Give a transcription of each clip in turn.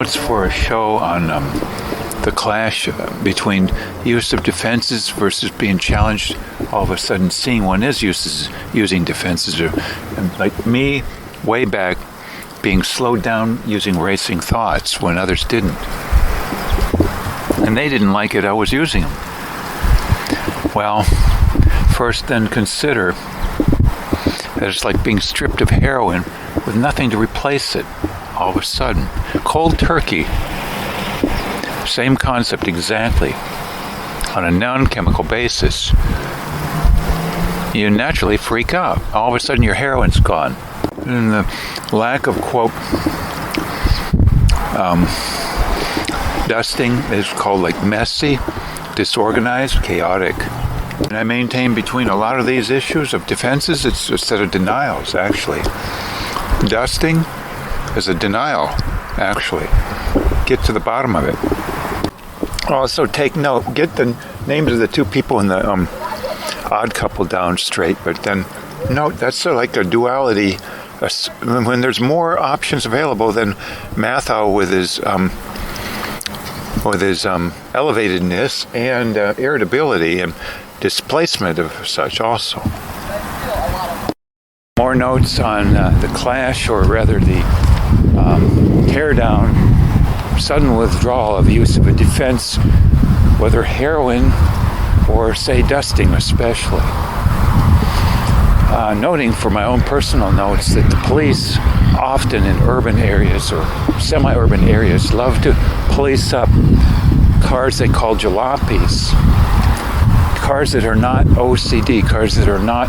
It's for a show on the clash between use of defenses versus being challenged. All of a sudden, seeing one is using defenses, and like me, way back, being slowed down using racing thoughts when others didn't, and they didn't like it. I was using them. Well, first, then consider that it's like being stripped of heroin with nothing to replace it. All of a sudden, cold turkey, same concept exactly, on a non-chemical basis. You naturally freak out. All of a sudden your heroin's gone. And the lack of, quote, dusting is called like messy, disorganized, chaotic. And I maintain between a lot of these issues of defenses, it's a set of denials, actually. Dusting is a denial, actually. Get to the bottom of it. Also, take note, get the names of the two people in the odd couple down straight, but then note that's sort of like a duality. When there's more options available than Mathau with his elevatedness and irritability and displacement of such also. More notes on the clash, or rather the teardown, sudden withdrawal of use of a defense, whether heroin or, say, dusting especially. Noting for my own personal notes that the police often in urban areas or semi-urban areas love to police up cars they call jalopies, cars that are not OCD, cars that are not,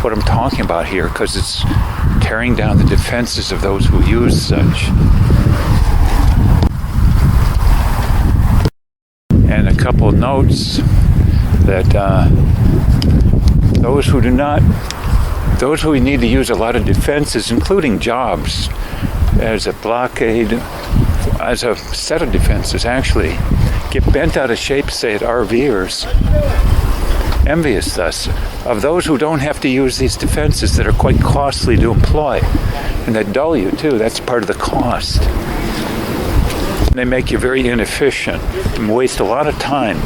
what I'm talking about here, because it's tearing down the defenses of those who use such. And a couple of notes that those who need to use a lot of defenses, including jobs, as a blockade, as a set of defenses actually, get bent out of shape, say at RVers, envious thus of those who don't have to use these defenses that are quite costly to employ and that dull you too. That's part of the cost. They make you very inefficient and waste a lot of time.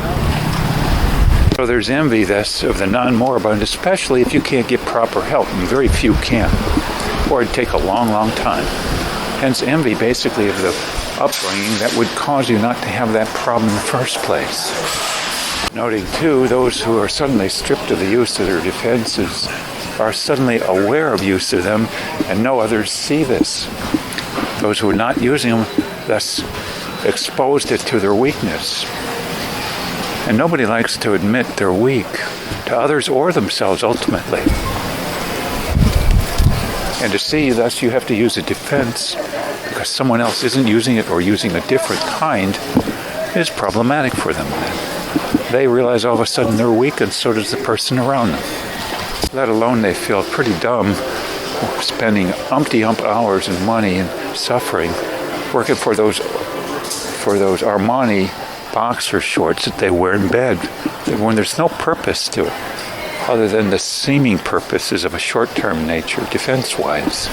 So there's envy thus of the non-moribund, especially if you can't get proper help, and very few can, or it'd take a long, long time. Hence envy basically of the upbringing that would cause you not to have that problem in the first place. Noting too, those who are suddenly stripped of the use of their defenses are suddenly aware of use of them, and no others see this. Those who are not using them thus exposed it to their weakness. And nobody likes to admit they're weak, to others or themselves ultimately. And to see thus you have to use a defense because someone else isn't using it or using a different kind is problematic for them. They realize all of a sudden they're weak, and so does the person around them. Let alone they feel pretty dumb spending umpty-ump hours and money and suffering working for those Armani boxer shorts that they wear in bed when there's no purpose to it other than the seeming purposes of a short-term nature defense-wise.